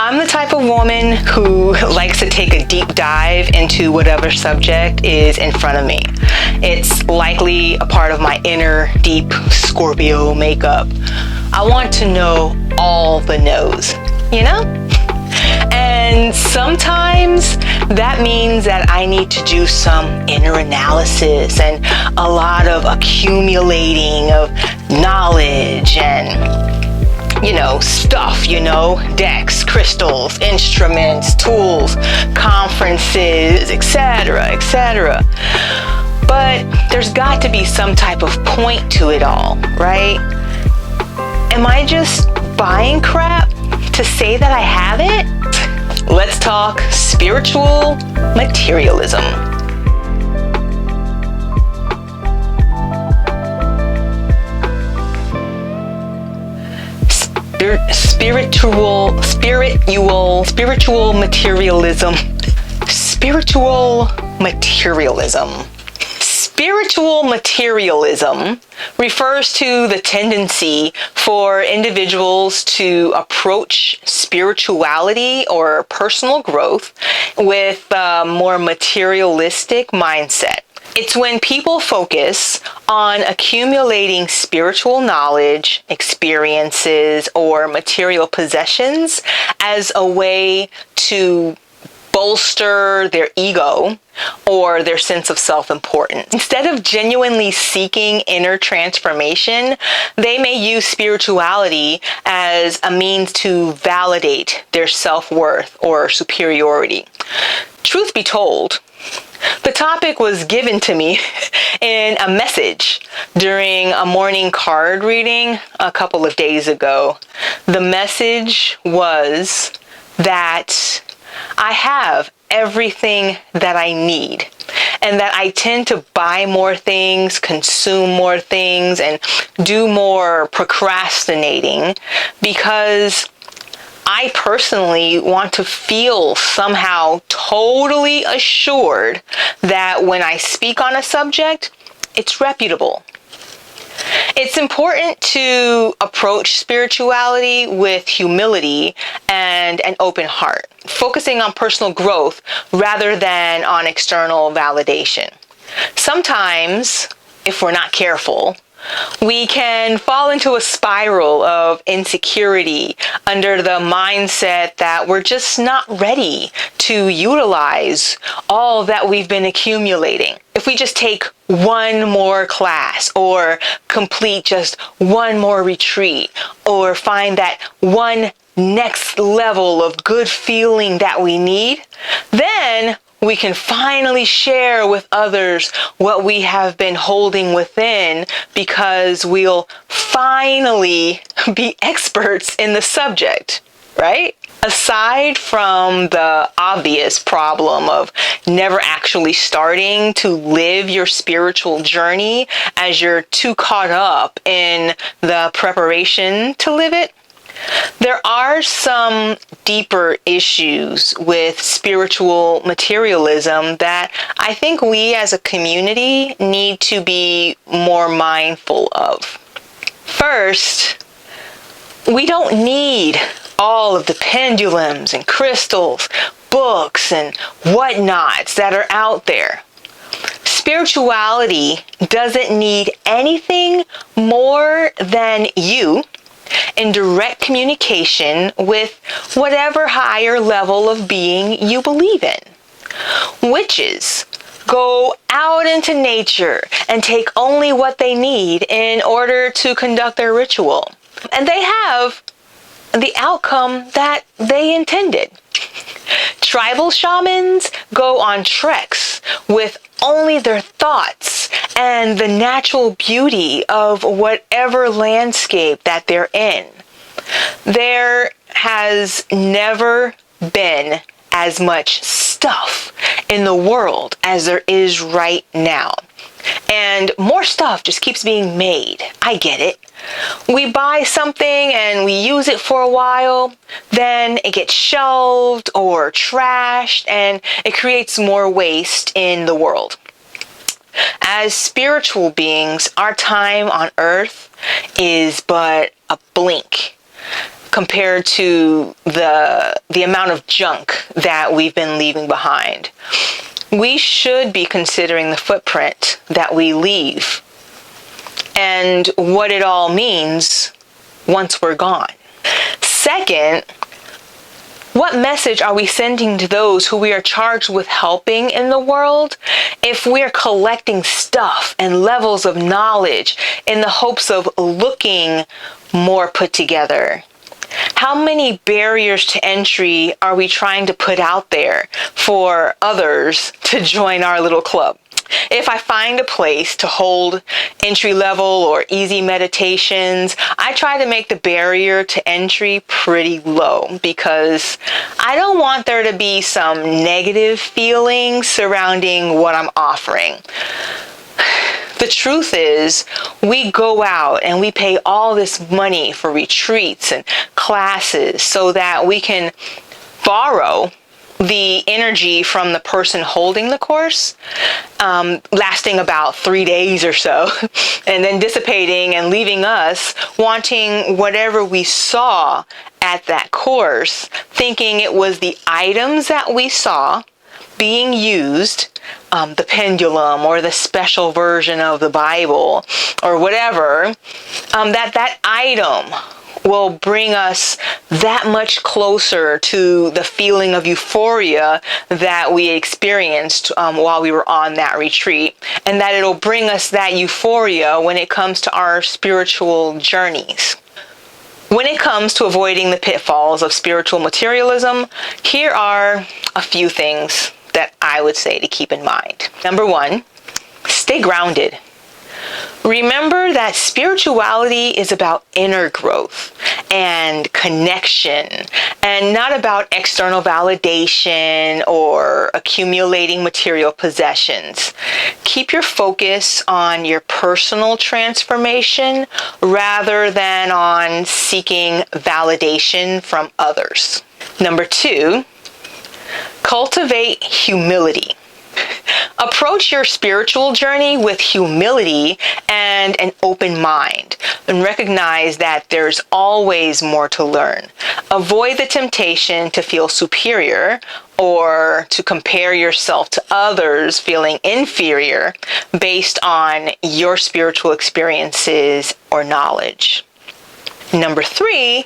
I'm the type of woman who likes to take a deep dive into whatever subject is in front of me. It's likely a part of my inner deep Scorpio makeup. I want to know all the no's, you know? And sometimes that means that I need to do some inner analysis and a lot of accumulating of knowledge and stuff, decks, crystals, instruments, tools, conferences, etc., etc. But there's got to be some type of point to it all, right? Am I just buying crap to say that I have it? Let's talk spiritual materialism. Spiritual materialism. Spiritual materialism. Spiritual materialism refers to the tendency for individuals to approach spirituality or personal growth with a more materialistic mindset. It's when people focus on accumulating spiritual knowledge, experiences, or material possessions as a way to bolster their ego or their sense of self-importance. Instead of genuinely seeking inner transformation, they may use spirituality as a means to validate their self-worth or superiority. Truth be told, the topic was given to me in a message during a morning card reading a couple of days ago. The message was that I have everything that I need, and that I tend to buy more things, consume more things, and do more procrastinating because I personally want to feel somehow totally assured that when I speak on a subject, it's reputable. It's important to approach spirituality with humility and an open heart, focusing on personal growth rather than on external validation. Sometimes, if we're not careful, we can fall into a spiral of insecurity under the mindset that we're just not ready to utilize all that we've been accumulating. If we just take one more class or complete just one more retreat or find that one next level of good feeling that we need, then we can finally share with others what we have been holding within because we'll finally be experts in the subject, right? Aside from the obvious problem of never actually starting to live your spiritual journey as you're too caught up in the preparation to live it, there are some deeper issues with spiritual materialism that I think we as a community need to be more mindful of. First, we don't need all of the pendulums and crystals, books, and whatnots that are out there. Spirituality doesn't need anything more than you in direct communication with whatever higher level of being you believe in. Witches go out into nature and take only what they need in order to conduct their ritual. And they have the outcome that they intended. Tribal shamans go on treks with only their thoughts and the natural beauty of whatever landscape that they're in. There has never been as much stuff in the world as there is right now. And more stuff just keeps being made. I get it. We buy something and we use it for a while, then it gets shelved or trashed, and it creates more waste in the world. As spiritual beings, our time on earth is but a blink. compared to the amount of junk that we've been leaving behind. We should be considering the footprint that we leave and what it all means once we're gone. Second, what message are we sending to those who we are charged with helping in the world if we're collecting stuff and levels of knowledge in the hopes of looking more put together? How many barriers to entry are we trying to put out there for others to join our little club? If I find a place to hold entry-level or easy meditations, I try to make the barrier to entry pretty low because I don't want there to be some negative feelings surrounding what I'm offering. The truth is, we go out and we pay all this money for retreats and classes so that we can borrow the energy from the person holding the course, lasting about 3 days or so, and then dissipating and leaving us wanting whatever we saw at that course, thinking it was the items that we saw being used, the pendulum or the special version of the Bible or whatever, that item will bring us that much closer to the feeling of euphoria that we experienced while we were on that retreat, and that it'll bring us that euphoria when it comes to our spiritual journeys. When it comes to avoiding the pitfalls of spiritual materialism, here are a few things that I would say to keep in mind. Number one, stay grounded. Remember that spirituality is about inner growth and connection, and not about external validation or accumulating material possessions. Keep your focus on your personal transformation rather than on seeking validation from others. Number two, cultivate humility. Approach your spiritual journey with humility and an open mind, and recognize that there's always more to learn. Avoid the temptation to feel superior or to compare yourself to others feeling inferior based on your spiritual experiences or knowledge. Number three,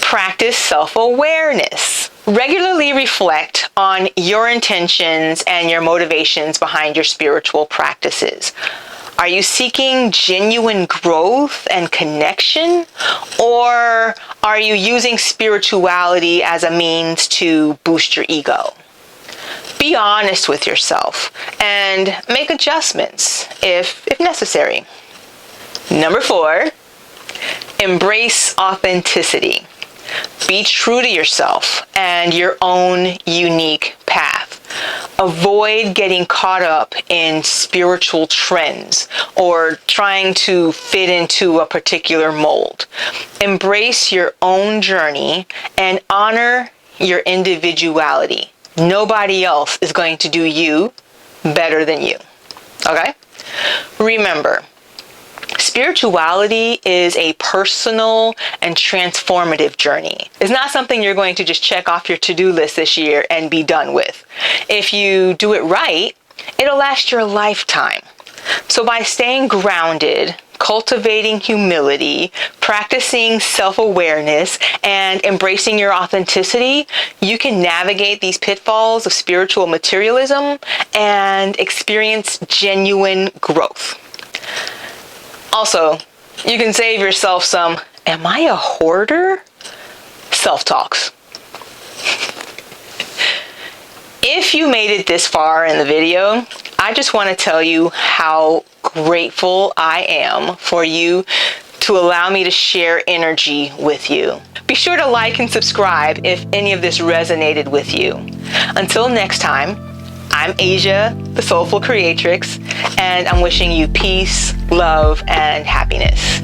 practice self-awareness. Regularly reflect on your intentions and your motivations behind your spiritual practices. Are you seeking genuine growth and connection, or are you using spirituality as a means to boost your ego? Be honest with yourself and make adjustments if necessary. Number four, embrace authenticity. Be true to yourself and your own unique path. Avoid getting caught up in spiritual trends or trying to fit into a particular mold. Embrace your own journey and honor your individuality. Nobody else is going to do you better than you. Okay? Remember, spirituality is a personal and transformative journey. It's not something you're going to just check off your to-do list this year and be done with. If you do it right, it'll last your lifetime. So by staying grounded, cultivating humility, practicing self-awareness, and embracing your authenticity, you can navigate these pitfalls of spiritual materialism and experience genuine growth. Also, you can save yourself some, am I a hoarder? Self-talks. If you made it this far in the video, I just want to tell you how grateful I am for you to allow me to share energy with you. Be sure to like and subscribe if any of this resonated with you. Until next time, I'm Asia, the Soulful Creatrix, and I'm wishing you peace, love, and happiness.